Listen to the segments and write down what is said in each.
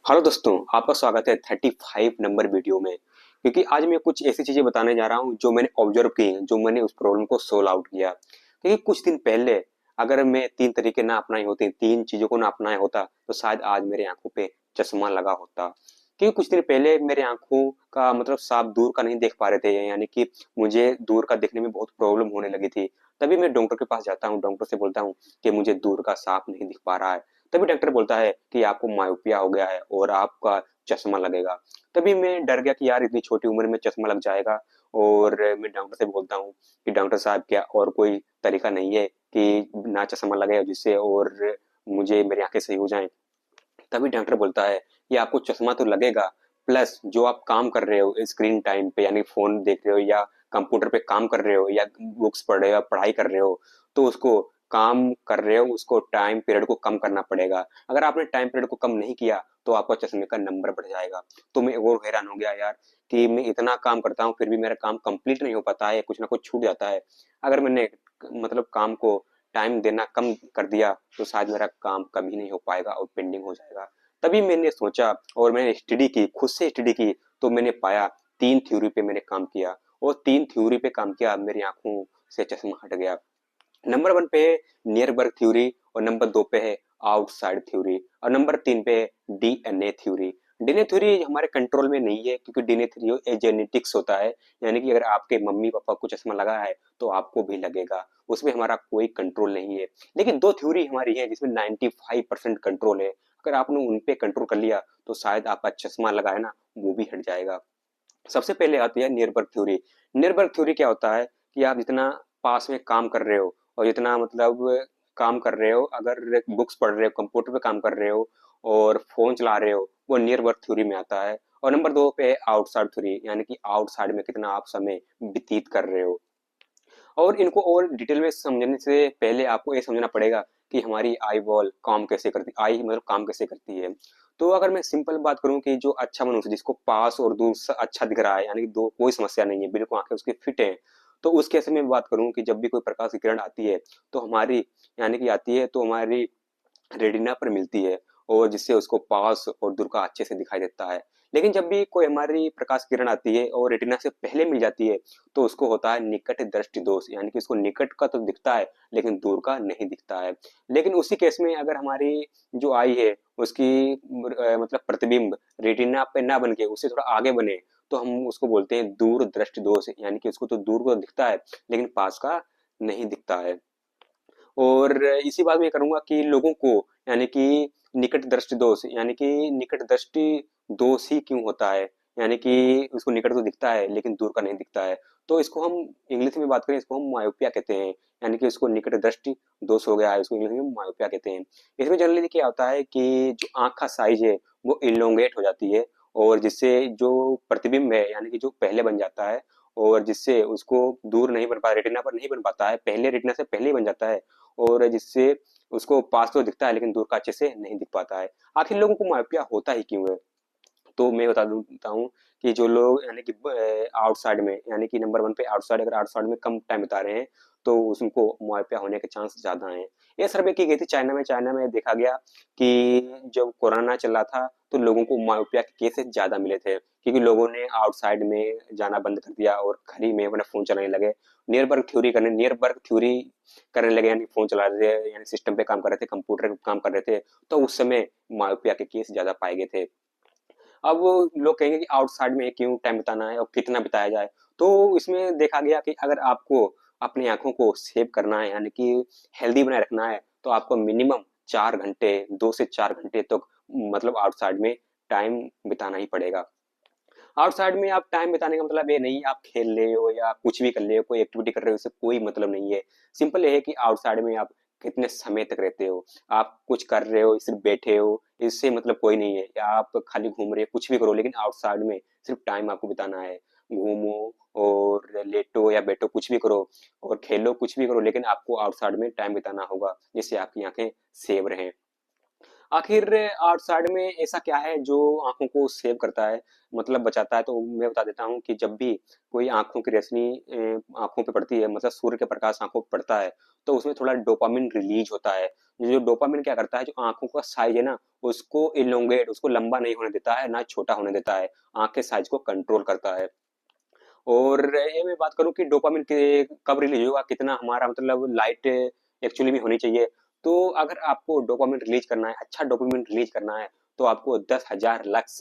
Hello दोस्तों, आपका स्वागत है 35 नंबर वीडियो में। क्योंकि आज मैं कुछ ऐसी चीजें बताने जा रहा हूँ जो मैंने ऑब्जर्व की हैं, जो मैंने उस प्रॉब्लम को सोल्व आउट किया। क्योंकि कुछ दिन पहले अगर मैं 3 तरीके ना अपनाए होते, 3 चीजों को ना अपनाया होता, तो शायद आज मेरे आंखों पे चश्मा लगा होता। क्योंकि कुछ दिन पहले मेरे आंखों का मतलब साफ दूर का नहीं देख पा रहे थे, यानी कि मुझे दूर का देखने में बहुत प्रॉब्लम होने लगी थी। तभी मैं डॉक्टर के पास जाता हूँ, डॉक्टर से बोलता हूँ कि मुझे दूर का साफ नहीं दिख पा रहा है। तभी डॉक्टर बोलता है कि आपको मायोपिया हो गया है और आपका चश्मा लगेगा। तभी मैं डर गया कि यार इतनी छोटी उम्र में चश्मा लग जाएगा। और मैं डॉक्टर से बोलता हूँ कि डॉक्टर साहब क्या और कोई तरीका नहीं है कि ना चश्मा लगे जिससे और मुझे मेरी आंखें सही हो जाएं। तभी डॉक्टर बोलता है कि आपको चश्मा तो लगेगा, प्लस जो आप काम कर रहे हो स्क्रीन टाइम पे यानी फोन देख रहे हो या कंप्यूटर पे काम कर रहे हो या बुक्स पढ़ रहे हो या पढ़ाई कर रहे हो, तो उसको काम कर रहे हो उसको टाइम पीरियड को कम करना पड़ेगा। अगर आपने टाइम पीरियड को कम नहीं किया तो आपका चश्मे का नंबर बढ़ जाएगा। तो मैं और हैरान हो गया यार कि मैं इतना काम करता हूँ फिर भी मेरा काम कंप्लीट नहीं हो पाता है, कुछ ना कुछ छूट जाता है। अगर मैंने मतलब काम को टाइम देना कम कर दिया तो शायद मेरा काम कभी नहीं हो पाएगा और पेंडिंग हो जाएगा। तभी मैंने सोचा और मैंने स्टडी की, खुद से स्टडी की, तो मैंने पाया 3 थ्योरी पे मैंने काम किया और 3 थ्योरी पे काम किया, मेरी आंखों से चश्मा हट गया। नंबर 1 पे है नियर बर्ग थ्योरी और नंबर 2 पे है आउटसाइड थ्योरी और नंबर 3 पे है डीएनए थ्योरी। डीएनए थ्योरी हमारे कंट्रोल में नहीं है क्योंकि डीएनए थ्योरी जेनेटिक्स होता है, यानी कि अगर आपके मम्मी पापा को चश्मा लगा है तो आपको भी लगेगा, उसमें हमारा कोई कंट्रोल नहीं है। लेकिन 2 थ्योरी हमारी है जिसमें 95% कंट्रोल है। अगर आपने उन पे कंट्रोल कर लिया तो शायद आपका चश्मा लगा है ना वो भी हट जाएगा। सबसे पहले आती है नियर बर्ग थ्योरी। नियर बर्ग थ्योरी क्या होता है कि आप जितना पास में काम कर रहे हो और जितना मतलब काम कर रहे हो, अगर बुक्स पढ़ रहे हो, कंप्यूटर पे काम कर रहे हो और फोन चला रहे हो, वो नियर बर्ग थ्योरी में आता है। और नंबर 2 पे है आउटसाइड थ्योरी, यानी कि आउटसाइड में कितना आप समय व्यतीत कर रहे हो। और इनको और डिटेल में समझने से पहले आपको ये समझना पड़ेगा कि हमारी आई बॉल काम कैसे करती, आई मतलब काम कैसे करती है। तो अगर मैं सिंपल बात करूं कि जो अच्छा मनुष्य जिसको पास और दूर से अच्छा दिख रहा है, यानी कि दो कोई समस्या नहीं है, बिल्कुल आंखें उसकी फिट है, तो उस केस में बात करूं कि जब भी कोई प्रकाश की किरण आती है तो हमारी यानी कि आती है तो हमारी रेटिना पर मिलती है और जिससे उसको पास और दूर का अच्छे से दिखाई देता है। लेकिन जब भी कोई हमारी प्रकाश किरण आती है और रेटिना से पहले मिल जाती है तो उसको होता है निकट दृष्टि दोष, यानी कि उसको निकट का तो दिखता है लेकिन दूर का नहीं दिखता है। लेकिन उसी केस में अगर हमारी जो आई है उसकी मतलब प्रतिबिंब रेटिना पे ना बन के उससे थोड़ा आगे बने तो हम उसको बोलते हैं दूर दृष्टि दोष, यानी कि उसको तो दूर को दिखता है लेकिन पास का नहीं दिखता है। और इसी बात में करूंगा कि लोगों को यानी कि निकट दृष्टि दोष, यानी कि निकट दृष्टि दोष ही क्यों होता है, यानी कि उसको निकट तो दिखता है लेकिन दूर का नहीं दिखता है। तो इसको हम इंग्लिश में बात करें इसको हम मायोपिया कहते हैं, यानी कि उसको निकट दृष्टि दोष हो गया है, इसको इंग्लिश में मायोपिया कहते हैं। इसमें जनरली क्या होता है कि जो आंख का साइज है वो इलोंगेट हो जाती है और जिससे जो प्रतिबिंब है यानी कि जो पहले बन जाता है और जिससे उसको दूर नहीं बन पाता, रेटिना पर नहीं बन पाता है, पहले रेटिना से पहले ही बन जाता है और जिससे उसको पास तो दिखता है लेकिन दूर का अच्छे से नहीं दिख पाता है। आखिर लोगों को मायोपिया होता ही क्यों है? तो मैं बता देता हूँ कि जो लोग यानी कि आउटसाइड में यानी कि नंबर 1 पे आउटसाइड, अगर आउटसाइड में कम टाइम बिता रहे हैं तो उनको मायोपिया होने के चांस ज्यादा हैं। ये सर्वे की गई थी चाइना में। चाइना में देखा गया कि जब कोरोना चल रहा था तो लोगों को मायोपिया के केसेस ज्यादा मिले थे क्योंकि लोगों ने आउटसाइड में जाना बंद कर दिया और घर ही में अपना फोन चलाने लगे, नियर बर्ग थ्योरी करने लगे, यानी फोन चला रहे थे, यानी सिस्टम पे काम कर रहे थे, कंप्यूटर पे काम कर रहे थे, तो उस समय मायोपिया के केस ज्यादा पाए गए थे। अब लोग कहेंगे कि आउटसाइड में क्यों टाइम बिताना है और कितना बिताया जाए। तो इसमें देखा गया कि अगर आपको अपनी आंखों को सेव करना है यानी कि हेल्दी बनाए रखना है तो आपको मिनिमम 4 घंटे, 2 से 4 घंटे तक मतलब आउटसाइड में टाइम बिताना ही पड़ेगा। आउटसाइड में आप टाइम बिताने का मतलब ये नहीं आप खेल रहे हो या कुछ भी कर रहे हो, कोई एक्टिविटी कर रहे हो, इससे कोई मतलब नहीं है। सिंपल ये है कि आउटसाइड में आप कितने समय तक रहते हो, आप कुछ कर रहे हो सिर्फ बैठे हो, इससे मतलब कोई नहीं है, या आप खाली घूम रहे हो, कुछ भी करो लेकिन आउटसाइड में सिर्फ टाइम आपको बिताना है। घूमो और लेटो या बैठो कुछ भी करो और खेलो कुछ भी करो लेकिन आपको आउटसाइड में टाइम बिताना होगा जिससे आपकी आंखें सेव रहें। आखिर आउटसाइड में ऐसा क्या है जो आंखों को सेव करता है, मतलब बचाता है? तो मैं बता देता हूँ कि जब भी कोई आंखों की रोशनी आंखों पे पड़ती है, मतलब सूर्य के प्रकाश आंखों पे पड़ता है, तो उसमें थोड़ा डोपामिन रिलीज होता है। जो डोपामिन क्या करता है, जो आंखों का साइज है ना, उसको इलोंगेट, उसको लंबा नहीं होने देता है, ना छोटा होने देता है, आंख के साइज को कंट्रोल करता है। और ये मैं बात करूँ कि डोपामिन के कब रिलीज होगा, कितना हमारा मतलब लाइट एक्चुअली में होनी चाहिए। तो अगर आपको डोपामिन रिलीज करना है, अच्छा डोपामिन रिलीज करना है, तो आपको 10,000 लक्स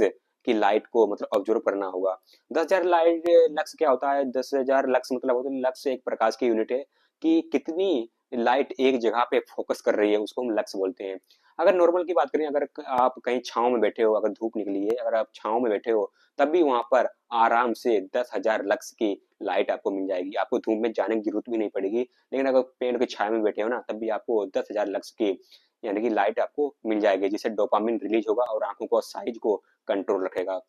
की लाइट को मतलब ऑब्जर्व करना होगा। 10,000 लाइट लक्स क्या होता है? 10,000 लक्स मतलब होता है, लक्स एक प्रकाश की यूनिट है कि कितनी लाइट एक जगह पे फोकस कर रही है, उसको हम लक्स बोलते हैं। अगर नॉर्मल की बात करें, अगर आप कहीं छांव में बैठे हो, अगर धूप निकली है, अगर आप छांव में बैठे हो, तब भी वहां पर आराम से 10,000 लक्स की लाइट आपको मिल जाएगी। आपको धूप में जाने की जरूरत भी नहीं पड़ेगी। लेकिन अगर पेड़ की छाया में बैठे हो ना, तब भी आपको 10,000 लक्स की यानी कि लाइट आपको मिल जाएगी, जिससे डोपामिन रिलीज होगा और आंखों को साइज को कंट्रोल रखेगा।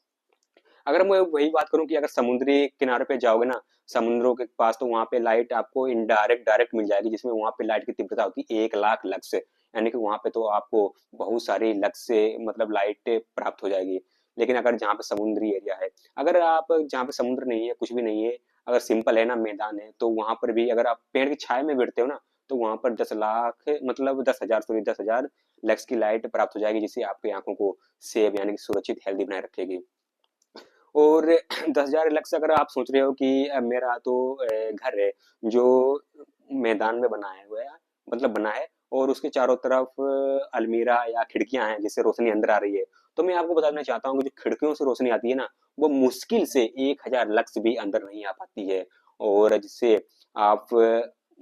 अगर मैं वही बात करूं कि अगर समुद्री किनारे पे जाओगे ना, समुद्रों के पास, तो वहां पे लाइट आपको इनडायरेक्ट डायरेक्ट मिल जाएगी, जिसमें वहां पे लाइट की तीव्रता होती है 1,00,000 लक्स, यानी कि वहां पे तो आपको बहुत सारी लक्स से मतलब लाइट प्राप्त हो जाएगी। लेकिन अगर जहाँ पे समुद्री एरिया है, अगर आप जहाँ पे समुद्र नहीं है, कुछ भी नहीं है, अगर सिंपल है ना, मैदान है, तो वहां पर भी अगर आप पेड़ की छाया में बैठते हो ना, तो वहां पर 10,00,000 मतलब 10,000 सॉरी 10,000 लक्स की लाइट प्राप्त हो जाएगी, जिससे आपकी आंखों को सेव यानी कि सुरक्षित हेल्दी बनाए रखेगी। और 10,000 लक्स अगर आप सोच रहे हो कि मेरा तो घर है जो मैदान में बनाया हुआ है, मतलब बना है, और उसके चारों तरफ अलमीरा या खिड़कियां हैं जिससे रोशनी अंदर आ रही है, तो मैं आपको बताना चाहता हूँ कि जो खिड़कियों से रोशनी आती है ना, वो मुश्किल से 1,000 लक्स भी अंदर नहीं आ पाती है, और जिससे आप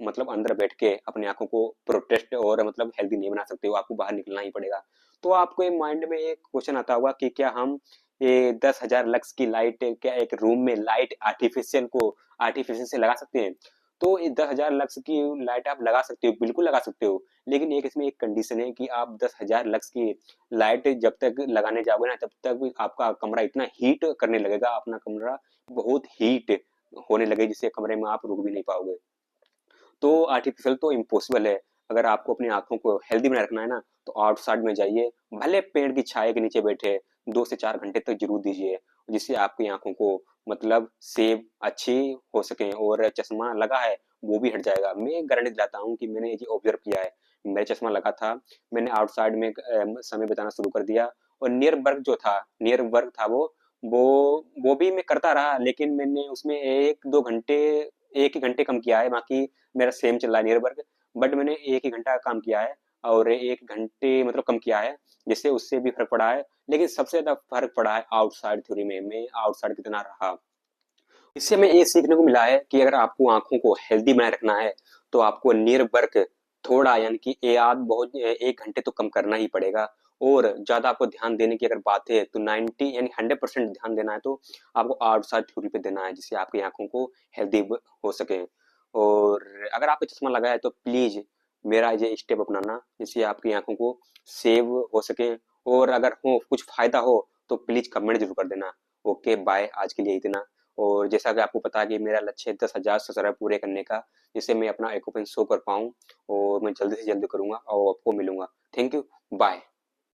मतलब अंदर बैठ के अपनी आंखों को प्रोटेक्ट और मतलब हेल्दी नहीं बना सकते हो, आपको बाहर निकलना ही पड़ेगा। तो आपको माइंड में एक क्वेश्चन आता होगा कि क्या हम ये 10,000 लक्स की लाइट क्या एक रूम में लाइट आर्टिफिशियल से लगा सकते हैं? तो ये 10,000 लक्स की लाइट आप लगा सकते हो, बिल्कुल लगा सकते हो। लेकिन एक इसमें एक कंडीशन है कि आप 10,000 लक्स की लाइट जब तक लगाने जाओगे ना, तब तक आपका कमरा इतना हीट करने लगेगा, अपना कमरा बहुत हीट होने लगे, जिससे कमरे में आप रुक भी नहीं पाओगे। तो आर्टिफिशियल तो इम्पॉसिबल है। अगर आपको अपनी आंखों को हेल्दी बनाए रखना है ना, तो आउटसाइड में जाइए, भले पेड़ की छाया के नीचे बैठे 2 से 4 घंटे तक जरूर दीजिए, जिससे आपकी आंखों को मतलब सेब अच्छी हो सके, और चश्मा लगा है वो भी हट जाएगा। मैं गारंटी दिलाता हूँ कि मैंने ये ऑब्जर्व किया है। मेरा चश्मा लगा था, मैंने आउटसाइड में समय बिताना शुरू कर दिया, और नियर वर्क था वो वो भी मैं करता रहा, लेकिन मैंने उसमें 1 ही घंटे कम किया है, बाकी मेरा सेम चल रहा है नियर वर्क। बट मैंने 1 ही घंटा काम किया है, और 1 घंटे मतलब कम किया है, जिससे उससे भी फर्क पड़ा है। लेकिन सबसे ज्यादा फर्क पड़ा है आउटसाइड थ्योरी में, मैं आउटसाइड कितना रहा। इससे हमें ये सीखने को मिला है कि अगर आपको आंखों को हेल्दी बनाए रखना है, तो आपको नियर वर्क थोड़ा यानी कि बहुत 1 घंटे तो कम करना ही पड़ेगा। और ज्यादा आपको ध्यान देने की अगर बात है, तो 90 यानी 100% ध्यान देना है, तो आपको आउटसाइड थ्योरी पे देना है, जिससे आपकी आंखों को हेल्दी हो सके। और अगर आपको चश्मा लगा है, तो प्लीज मेरा ये स्टेप अपनाना, जिससे आपकी आंखों को सेव हो सके। और अगर हो कुछ फायदा हो, तो प्लीज कमेंट जरूर कर देना। ओके बाय, आज के लिए इतना। और जैसा कि आपको पता है कि मेरा लक्ष्य है 10,000 सब्सक्राइबर पूरे करने का, जिससे मैं अपना इक्विपमेंट शो कर पाऊँ, और मैं जल्दी से जल्दी करूंगा और आपको मिलूंगा। Thank you, bye.